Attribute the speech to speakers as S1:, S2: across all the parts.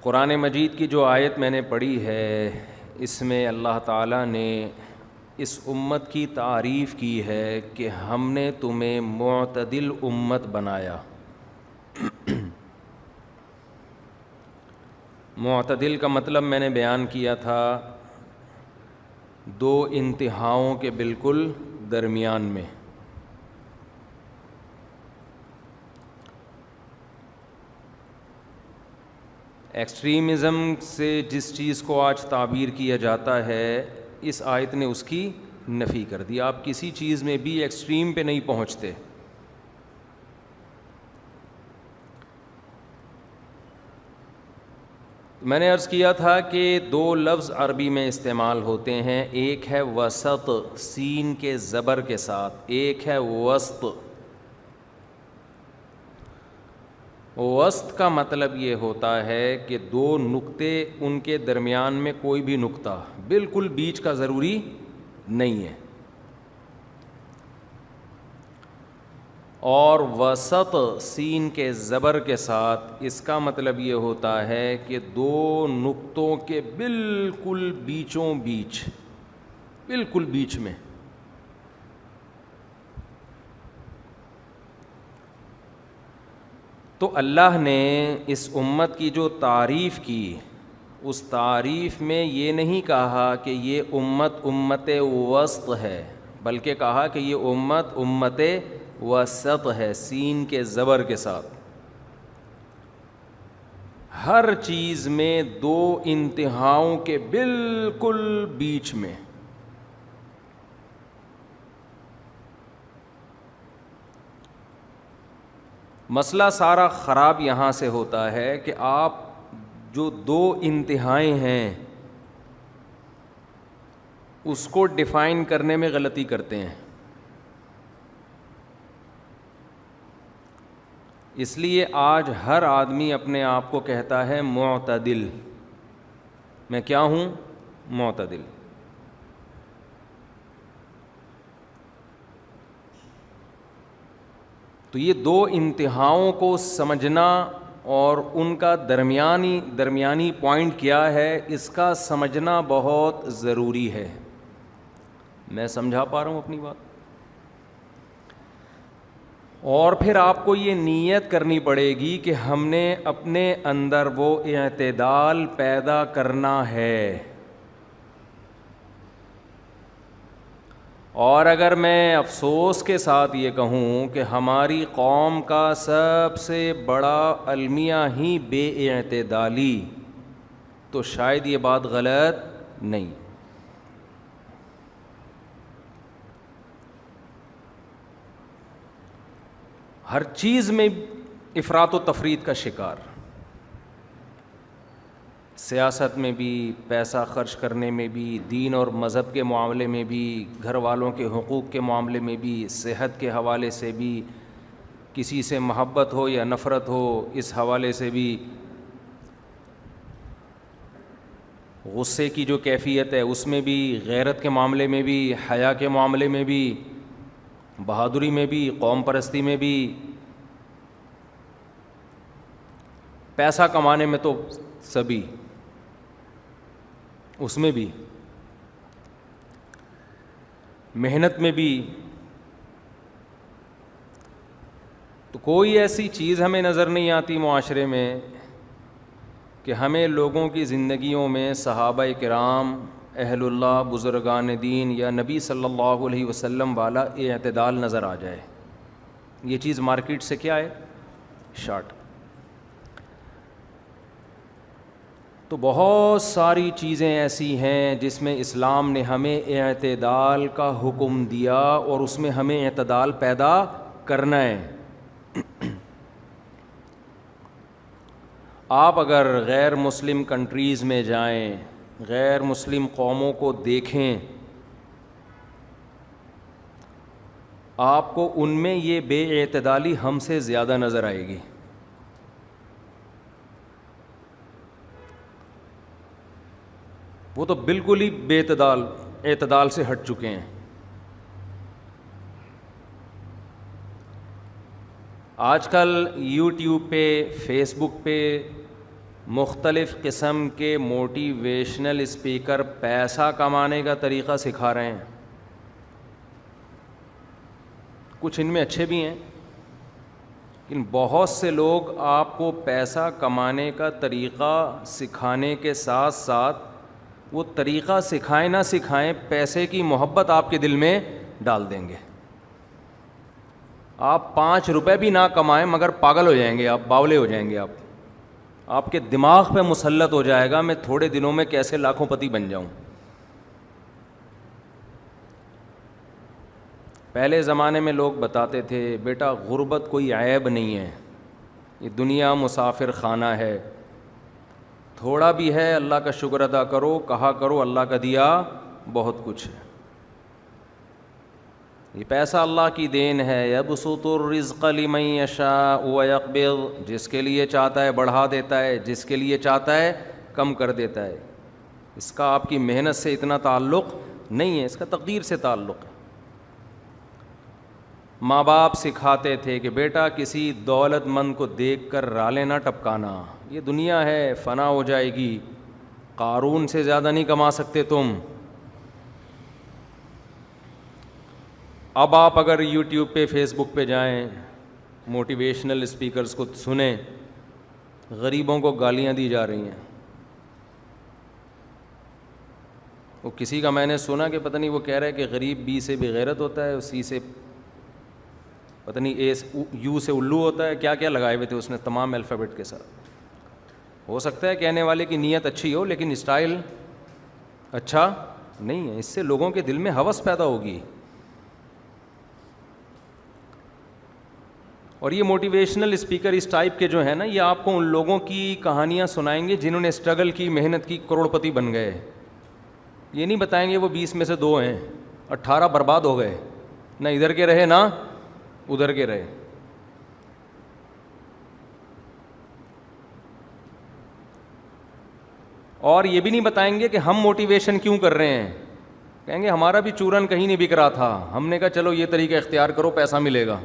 S1: قرآن مجید کی جو آیت میں نے پڑھی ہے اس میں اللہ تعالیٰ نے اس امت کی تعریف کی ہے کہ ہم نے تمہیں معتدل امت بنایا. معتدل کا مطلب میں نے بیان کیا تھا دو انتہاؤں کے بالکل درمیان میں. ایکسٹریمزم سے جس چیز کو آج تعبیر کیا جاتا ہے اس آیت نے اس کی نفی کر دی. آپ کسی چیز میں بھی ایکسٹریم پہ نہیں پہنچتے. میں نے عرض کیا تھا کہ دو لفظ عربی میں استعمال ہوتے ہیں, ایک ہے وسط سین کے زبر کے ساتھ, ایک ہے وسط. وسط کا مطلب یہ ہوتا ہے کہ دو نقطے ان کے درمیان میں کوئی بھی نقطہ بالکل بیچ کا ضروری نہیں ہے. اور وسط سین کے زبر کے ساتھ اس کا مطلب یہ ہوتا ہے کہ دو نقطوں کے بالکل بیچوں بیچ, بالکل بیچ میں. تو اللہ نے اس امت کی جو تعریف کی اس تعریف میں یہ نہیں کہا کہ یہ امت وسط ہے, بلکہ کہا کہ یہ امت وسط ہے سین کے زبر کے ساتھ. ہر چیز میں دو انتہاؤں کے بالکل بیچ میں. مسئلہ سارا خراب یہاں سے ہوتا ہے کہ آپ جو دو انتہائیں ہیں اس کو ڈیفائن کرنے میں غلطی کرتے ہیں. اس لیے آج ہر آدمی اپنے آپ کو کہتا ہے معتدل. میں کیا ہوں؟ معتدل. تو یہ دو انتہاؤں کو سمجھنا اور ان کا درمیانی پوائنٹ کیا ہے اس کا سمجھنا بہت ضروری ہے. میں سمجھا پا رہا ہوں اپنی بات؟ اور پھر آپ کو یہ نیت کرنی پڑے گی کہ ہم نے اپنے اندر وہ اعتدال پیدا کرنا ہے. اور اگر میں افسوس کے ساتھ یہ کہوں کہ ہماری قوم کا سب سے بڑا المیہ ہی بے اعتدالی, تو شاید یہ بات غلط نہیں. ہر چیز میں افراط و تفریط کا شکار, سیاست میں بھی, پیسہ خرچ کرنے میں بھی, دین اور مذہب کے معاملے میں بھی, گھر والوں کے حقوق کے معاملے میں بھی, صحت کے حوالے سے بھی, کسی سے محبت ہو یا نفرت ہو اس حوالے سے بھی, غصے کی جو کیفیت ہے اس میں بھی, غیرت کے معاملے میں بھی, حیا کے معاملے میں بھی, بہادری میں بھی, قوم پرستی میں بھی, پیسہ کمانے میں تو سبھی, اس میں بھی, محنت میں بھی. تو کوئی ایسی چیز ہمیں نظر نہیں آتی معاشرے میں کہ ہمیں لوگوں کی زندگیوں میں صحابہ کرام, اہل اللہ, بزرگان دین یا نبی صلی اللہ علیہ وسلم والا اعتدال نظر آ جائے. یہ چیز مارکیٹ سے کیا ہے؟ شارٹ. تو بہت ساری چیزیں ایسی ہیں جس میں اسلام نے ہمیں اعتدال کا حکم دیا اور اس میں ہمیں اعتدال پیدا کرنا ہے. آپ اگر غیر مسلم کنٹریز میں جائیں, غیر مسلم قوموں کو دیکھیں, آپ کو ان میں یہ بے اعتدالی ہم سے زیادہ نظر آئے گی. وہ تو بالکل ہی بے اعتدال سے ہٹ چکے ہیں. آج کل یوٹیوب پہ, فیس بک پہ مختلف قسم کے موٹیویشنل اسپیکر پیسہ کمانے کا طریقہ سکھا رہے ہیں. کچھ ان میں اچھے بھی ہیں، لیکن بہت سے لوگ آپ کو پیسہ کمانے کا طریقہ سکھانے کے ساتھ ساتھ وہ طریقہ سکھائیں نہ سکھائیں پیسے کی محبت آپ کے دل میں ڈال دیں گے. آپ 5 روپے بھی نہ کمائیں مگر پاگل ہو جائیں گے، آپ باولے ہو جائیں گے. آپ کے دماغ پہ مسلط ہو جائے گا میں تھوڑے دنوں میں کیسے لاکھوں پتی بن جاؤں. پہلے زمانے میں لوگ بتاتے تھے بیٹا غربت کوئی عیب نہیں ہے، یہ دنیا مسافر خانہ ہے، تھوڑا بھی ہے اللہ کا شکر ادا کرو، کہا کرو اللہ کا دیا بہت کچھ ہے. یہ پیسہ اللہ کی دین ہے. یبسط الرزق لمن یشاء ویقبض، جس کے لیے چاہتا ہے بڑھا دیتا ہے، جس کے لیے چاہتا ہے کم کر دیتا ہے. اس کا آپ کی محنت سے اتنا تعلق نہیں ہے، اس کا تقدیر سے تعلق ہے. ماں باپ سکھاتے تھے کہ بیٹا کسی دولت مند کو دیکھ کر رالے نہ ٹپکانا، یہ دنیا ہے فنا ہو جائے گی، قارون سے زیادہ نہیں کما سکتے تم. اب آپ اگر یوٹیوب پہ فیس بک پہ جائیں موٹیویشنل اسپیکرز کو سنیں، غریبوں کو گالیاں دی جا رہی ہیں. وہ کسی کا میں نے سنا کہ پتہ نہیں وہ کہہ رہا ہے کہ غریب بی سے بغیرت ہوتا ہے، سی سے پتہ نہیں اے یو سے الو ہوتا ہے، کیا کیا لگائے ہوئے تھے اس نے تمام الفابیٹ کے ساتھ. ہو سکتا ہے کہنے والے کی نیت اچھی ہو لیکن اسٹائل اچھا نہیں ہے. اس سے لوگوں کے دل میں ہوس پیدا ہوگی. اور یہ موٹیویشنل اسپیکر اس ٹائپ کے جو ہیں نا، یہ آپ کو ان لوگوں کی کہانیاں سنائیں گے جنہوں نے اسٹرگل کی، محنت کی، کروڑ پتی بن گئے. یہ نہیں بتائیں گے وہ 20 میں سے 2 ہیں، 18 برباد ہو گئے، نہ ادھر کے رہے نہ ادھر کے رہے. اور یہ بھی نہیں بتائیں گے کہ ہم موٹیویشن کیوں کر رہے ہیں. کہیں گے ہمارا بھی چورن کہیں نہیں بک رہا تھا، ہم نے کہا چلو یہ طریقہ اختیار کرو پیسہ ملے گا.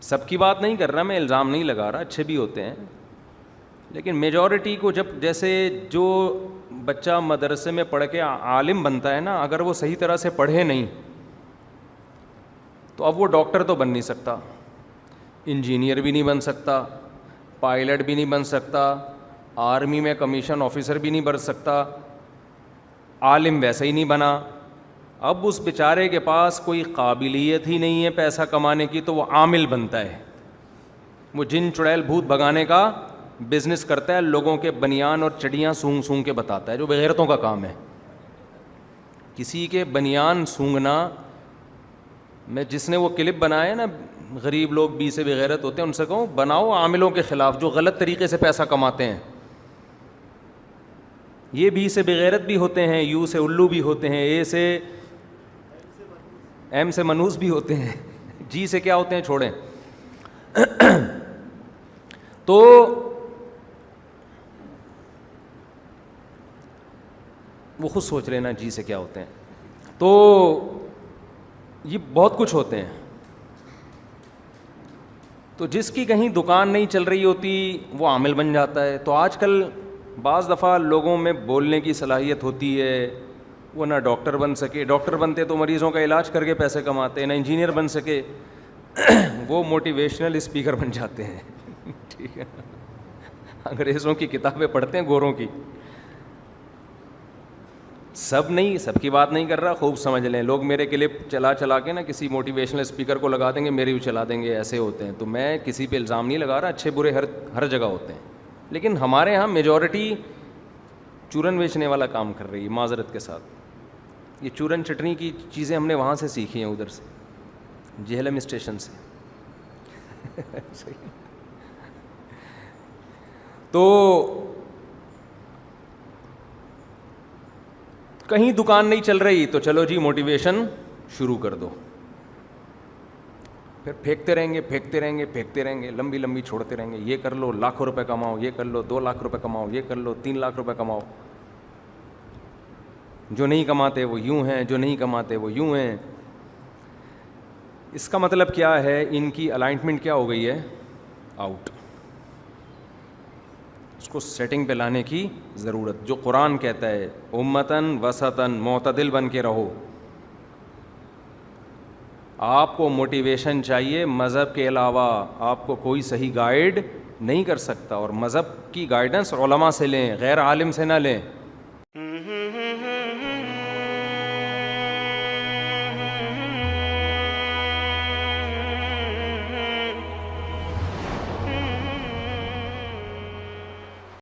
S1: سب کی بات نہیں کر رہا میں، الزام نہیں لگا رہا، اچھے بھی ہوتے ہیں، لیکن میجورٹی کو جب جیسے جو بچہ مدرسے میں پڑھ کے عالم بنتا ہے نا، اگر وہ صحیح طرح سے پڑھے نہیں تو اب وہ ڈاکٹر تو بن نہیں سکتا، انجینئر بھی نہیں بن سکتا، پائلٹ بھی نہیں بن سکتا، آرمی میں کمیشن آفیسر بھی نہیں بن سکتا، عالم ویسے ہی نہیں بنا. اب اس بیچارے کے پاس کوئی قابلیت ہی نہیں ہے پیسہ کمانے کی تو وہ عامل بنتا ہے. وہ جن چڑیل بھوت بھگانے کا بزنس کرتا ہے، لوگوں کے بنیان اور چڑیاں سونگ سونگ کے بتاتا ہے، جو بغیرتوں کا کام ہے. کسی کے بنیان سونگنا، میں جس نے وہ کلپ بنایا نا غریب لوگ بی سے بغیرت ہوتے ہیں، ان سے کہوں بناؤ عاملوں کے خلاف جو غلط طریقے سے پیسہ کماتے ہیں. یہ بی سے بغیرت بھی ہوتے ہیں، یو سے الو بھی ہوتے ہیں، اے سے ایم سے منوس بھی ہوتے ہیں، جی سے کیا ہوتے ہیں چھوڑیں. تو وہ خود سوچ لینا جی سے کیا ہوتے ہیں. تو یہ بہت کچھ ہوتے ہیں. تو جس کی کہیں دکان نہیں چل رہی ہوتی وہ عامل بن جاتا ہے. تو آج کل بعض دفعہ لوگوں میں بولنے کی صلاحیت ہوتی ہے، وہ نہ ڈاکٹر بن سکے، ڈاکٹر بنتے تو مریضوں کا علاج کر کے پیسے کماتے، نہ انجینئر بن سکے وہ موٹیویشنل اسپیکر بن جاتے ہیں. ٹھیک ہے، انگریزوں کی کتابیں پڑھتے ہیں گوروں کی. سب نہیں، سب کی بات نہیں کر رہا، خوب سمجھ لیں. لوگ میرے کلپ چلا چلا کے نا کسی موٹیویشنل اسپیکر کو لگا دیں گے، میرے بھی چلا دیں گے، ایسے ہوتے ہیں. تو میں کسی پہ الزام نہیں لگا رہا، اچھے برے ہر جگہ ہوتے ہیں، لیکن ہمارے ہاں میجورٹی چورن بیچنے والا کام کر رہی ہے. معذرت کے ساتھ یہ چورن چٹنی کی چیزیں ہم نے وہاں سے سیکھی ہیں، ادھر سے جہلم اسٹیشن سے. تو کہیں دکان نہیں چل رہی تو چلو جی موٹیویشن شروع کر دو. پھر پھینکتے رہیں گے، لمبی لمبی چھوڑتے رہیں گے. یہ کر لو لاکھوں روپے کماؤ، یہ کر لو 2 لاکھ روپے کماؤ، یہ کر لو 3 لاکھ روپے کماؤ. جو نہیں کماتے وہ یوں ہیں، جو نہیں کماتے وہ یوں ہیں. اس کا مطلب کیا ہے؟ ان کی الائنمنٹ کیا ہو گئی ہے؟ آؤٹ. اس کو سیٹنگ پہ لانے کی ضرورت. جو قرآن کہتا ہے امتاً وسطاً معتدل بن کے رہو. آپ کو موٹیویشن چاہیے, مذہب کے علاوہ آپ کو کوئی صحیح گائیڈ نہیں کر سکتا, اور مذہب کی گائیڈنس علماء سے لیں, غیر عالم سے نہ لیں.